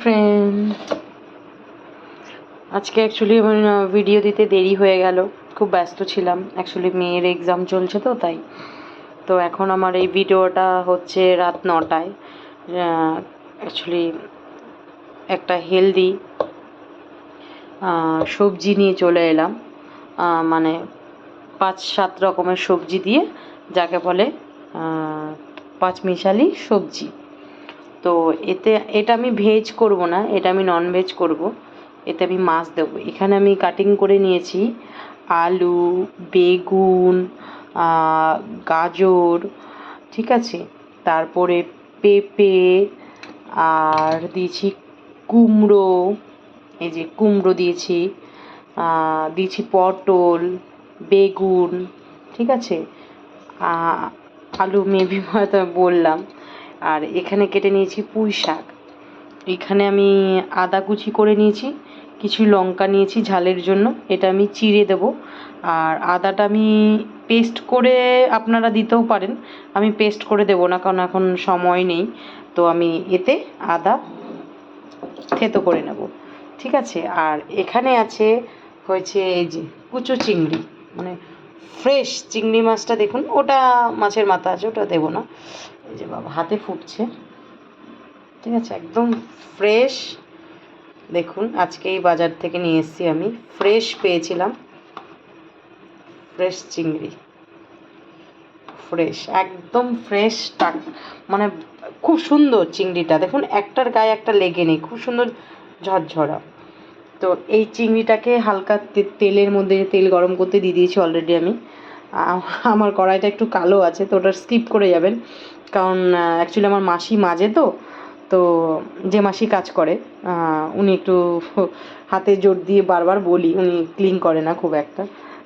Friend, আজকে actually আমার video দিতে দেরি হয়ে গেল, খুব ব্যস্ত ছিলাম। অ্যাকচুয়ালি মেয়ের এক্সাম চলছে তো তাই। তো এখন আমার এই ভিডিওটা হচ্ছে রাত 9টায়। অ্যাকচুয়ালি একটা হেলদি সবজি নিয়ে চলে এলাম, মানে 5-7 রকমের সবজি দিয়ে, যাকে বলে পাঁচমিশালি সবজি। তো এটা আমি ভেজ করব না, এটা আমি নন ভেজ করব। এতে আমি মাছ দেবো। এখানে আমি কাটিং করে নিয়েছি আলু, বেগুন, গাজর, ঠিক আছে, তারপরে পেঁপে, আর দিয়েছি কুমড়ো, এই যে কুমড়ো দিয়েছি, দিয়েছি পটল, বেগুন, ঠিক আছে, আলু মেবি হয়তো বললাম। আর এখানে কেটে নিয়েছি পুঁই শাক। এখানে আমি আদা কুচি করে নিয়েছি, কিছু লঙ্কা নিয়েছি ঝালের জন্য, এটা আমি চিড়ে দেব। আর আদাটা আমি পেস্ট করে আপনারা দিতেও পারেন, আমি পেস্ট করে দেবো না কারণ এখন সময় নেই। তো আমি এতে আদা থেতো করে নেব, ঠিক আছে। আর এখানে আছে হয়েছে এই যে কুচো চিংড়ি, মানে ফ্রেশ চিংড়ি মাছটা দেখুন, ওটা মাছের মাথা আছে, ওটা দেবো না। এই যে বাবা হাতে ফুটছে, ঠিক আছে, একদম ফ্রেশ। দেখুন আজকেই বাজার থেকে নিয়ে এসেছি, আমি ফ্রেশ পেয়েছিলাম, ফ্রেশ চিংড়ি, ফ্রেশ, একদম ফ্রেশ, মানে খুব সুন্দর চিংড়িটা দেখুন, একটার গায়ে একটা লেগে নেই, খুব সুন্দর ঝরঝরা। তো এই চিংড়িটাকে হালকা তেলের মধ্যে, তেল গরম করতে দিয়ে দিয়েছি অলরেডি আমি। আমার কড়াইটা একটু কালো আছে, তো ওটা স্কিপ করে যাবেন, কারণ অ্যাকচুয়ালি আমার মাসি মাজে তো, তো যে মাসি কাজ করে উনি একটু হাতে জোর দিয়ে বারবার বলি, উনি ক্লিন করে না খুব একটা,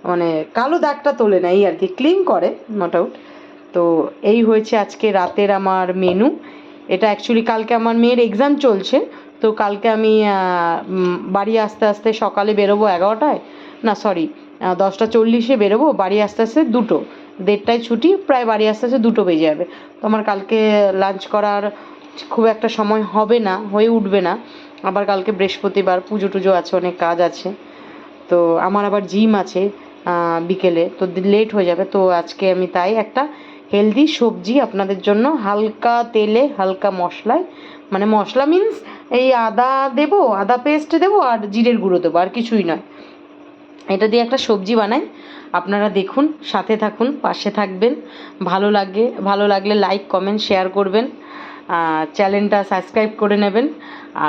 মানে কালো দাগটা তোলে না, এই আর কি, ক্লিন করে নট আউট। তো এই হয়েছে আজকে রাতের আমার মেনু। এটা অ্যাকচুয়ালি কালকে আমার মেয়ের এক্সাম চলছে, তো কালকে আমি বাড়ি আসতে আসতে সকালে বেরোবো 11টায়, না সরি 10টা 40-এ বেরোবো, বাড়ি আসতে আসতে 2টো, 1:30টায় ছুটি, প্রায় বাড়ি আসতে আসতে 2টো বেজে যাবে। তো আমার কালকে লাঞ্চ করার খুব একটা সময় হবে না, হয়ে উঠবে না। আবার কালকে বৃহস্পতিবার, পুজো টুজো আছে, অনেক কাজ আছে। তো আমার আবার জিম আছে বিকেলে, তো লেট হয়ে যাবে। তো আজকে আমি তাই একটা হেলদি সবজি আপনাদের জন্য, হালকা তেলে হালকা মশলায়, মানে মশলা মিন্স এই আদা দেবো, আদা পেস্ট দেবো, আর জিরের গুঁড়ো দেবো, আর কিছুই নয়। এটা দিয়ে একটা সবজি বানাই, আপনারা দেখুন, সাথে থাকুন, পাশে থাকবেন। ভালো লাগলে লাইক কমেন্ট শেয়ার করবেন, চ্যানেলটা সাবস্ক্রাইব করে নেবেন।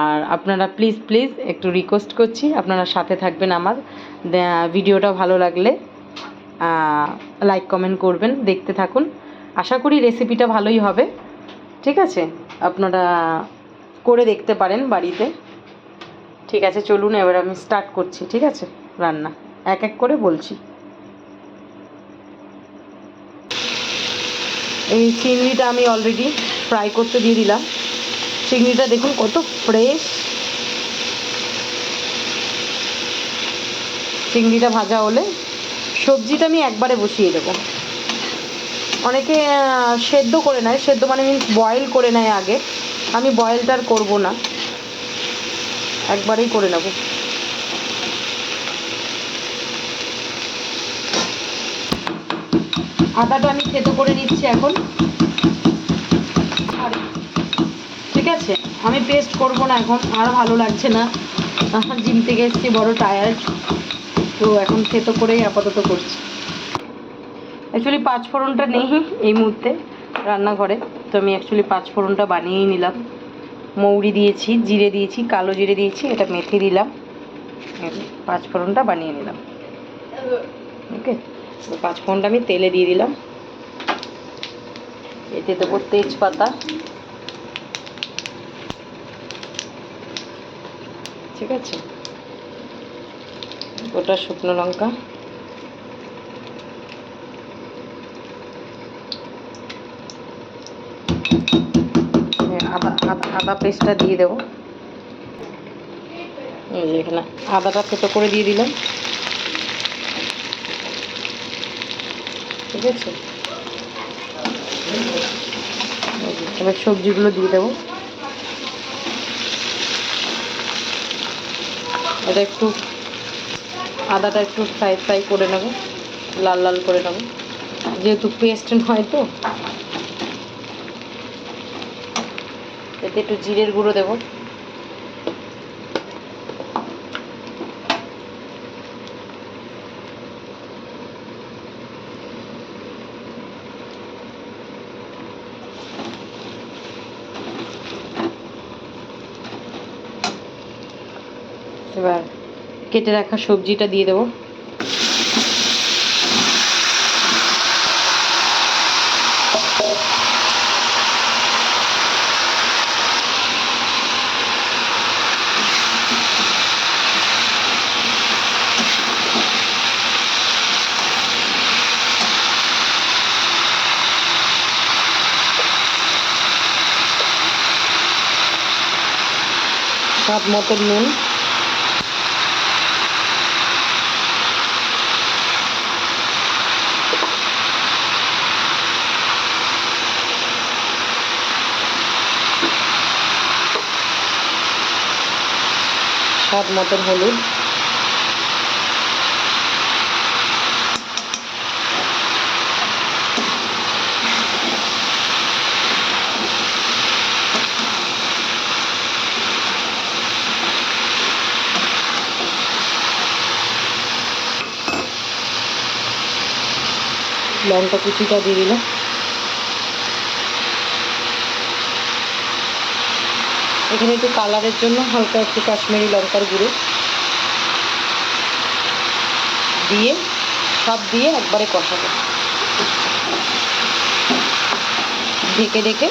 আর আপনারা প্লিজ প্লিজ একটু রিকোয়েস্ট করছি, আপনারা সাথে থাকবেন আমার। ভিডিওটা ভালো লাগলে লাইক কমেন্ট করবেন, দেখতে থাকুন। আশা করি রেসিপিটা ভালোই হবে, ঠিক আছে, আপনারা করে দেখতে পারেন বাড়িতে। ঠিক আছে, চলুন এবার আমি স্টার্ট করছি, ঠিক আছে, রান্না এক এক করে বলছি। এই চিংড়িটা আমি অলরেডি ফ্রাই করতে দিয়ে দিলাম। চিংড়িটা দেখুন কত ফ্রেশ, চিংড়িটা ভাজা হলে সবজিটা আমি একবারে বসিয়ে দেবো। অনেকে সেদ্ধ করে নেয়, সেদ্ধ মানে মিন্স বয়েল করে নেয় আগে, আমি বয়েলটা আর করবো না, একবারেই করে নেব। আদাটা আমি থেতো করে নিচ্ছি এখন, আর ঠিক আছে, আমি পেস্ট করব না এখন, আর ভালো লাগছে না, জিম থেকে এসেছি বড় টায়ার্ড, তো এখন থেতো করেই আপাতত করছি। অ্যাকচুয়ালি 5 ফোড়নটা নেই এই মুহূর্তে রান্নাঘরে, তো আমি অ্যাকচুয়ালি 5 ফোড়নটা বানিয়েই নিলাম। মৌরি দিয়েছি, জিরে দিয়েছি, কালো জিরে দিয়েছি, এটা মেথি দিলাম, 5 ফোড়নটা বানিয়ে নিলাম। ওকে, 5 ফোড়নটা আমি তেলে দিয়ে দিলাম। এতে দেবো তেজপাতা, ঠিক আছে, গোটা শুকনো লঙ্কা, আদা পেস্টটা দিয়ে দেবো। এই যে এখানে আদাটা থেতো করে দিয়ে দিলাম, ঠিক আছে। এবার সবজিগুলো দিয়ে দেবো। এটা একটু আদাটা একটু ফ্রাই করে নেব, লাল লাল করে নেব, যেহেতু পেস্ট হয় তো। এতে একটু জিরের গুঁড়ো দেব, এবার কেটে রাখা সবজিটা দিয়ে দেবো। স্বাদ মতো নুন, স্বাদ মতন হলুদ, লঙ্কা কুচিটা দিয়ে দিলাম। এখানে একটু কালারের জন্য হালকা একটু কাশ্মীরি লঙ্কার গুঁড়ো দিয়ে সব দিয়ে একবারে কষাবো, ঢেকে ঢেকে।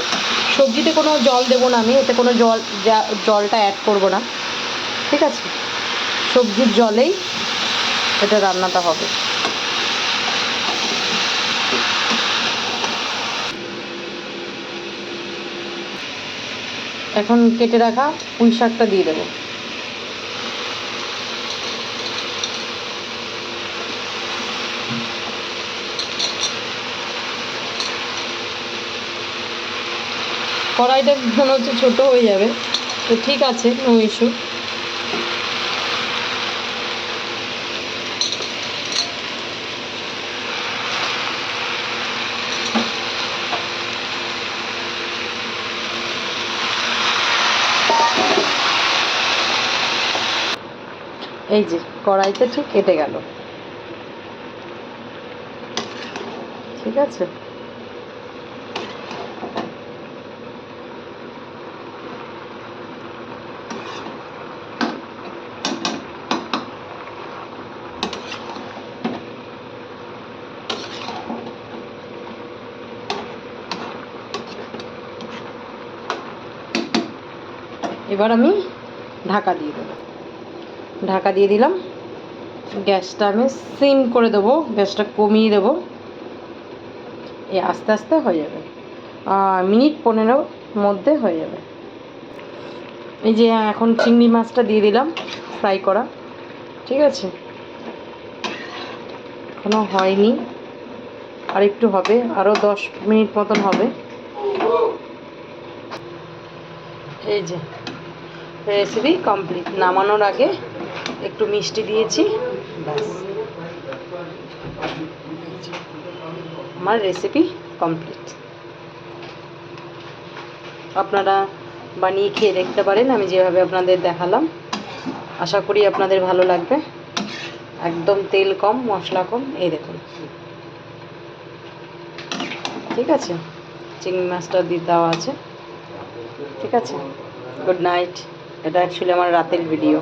সবজিতে কোনো জল দেবো না আমি, এতে কোনো জলটা অ্যাড করব না, ঠিক আছে? সবজির জলেই এটা রান্নাটা হবে। এখন কেটে রাখা পুঁই শাকটা দিয়ে দেবো। কড়াইটা মনে হচ্ছে ছোটো হয়ে যাবে, তো ঠিক আছে, নো ইস্যু। এই যে কড়াইতে ঠিক কেটে গেল, ঠিক আছে? এবার আমি ঢাকা দিয়ে দেবো। ঢাকা দিয়ে দিলাম। গ্যাসটা আমি সিম করে দেবো, গ্যাসটা কমিয়ে দেবো। এই আস্তে আস্তে হয়ে যাবে, মিনিট 15 মধ্যে হয়ে যাবে। এই যে এখন চিংড়ি মাছটা দিয়ে দিলাম ফ্রাই করা, ঠিক আছে? এখনও হয়নি, আর একটু হবে, আরও 10 মিনিট মতন হবে। এই যে রেসিপি কমপ্লিট। নামানোর আগে একটু মিষ্টি দিয়েছি, ব্যাস, আমার রেসিপি কমপ্লিট। আপনারা বানিয়ে খেয়ে দেখতে পারেন আমি যেভাবে আপনাদের দেখালাম। আশা করি আপনাদের ভালো লাগবে। একদম তেল কম, মশলা কম, এই দেখুন, ঠিক আছে? চিংড়ি মাছটা দিয়ে দেওয়া আছে, ঠিক আছে? Good night. এটা অ্যাকচুয়ালি আমার রাতের ভিডিও।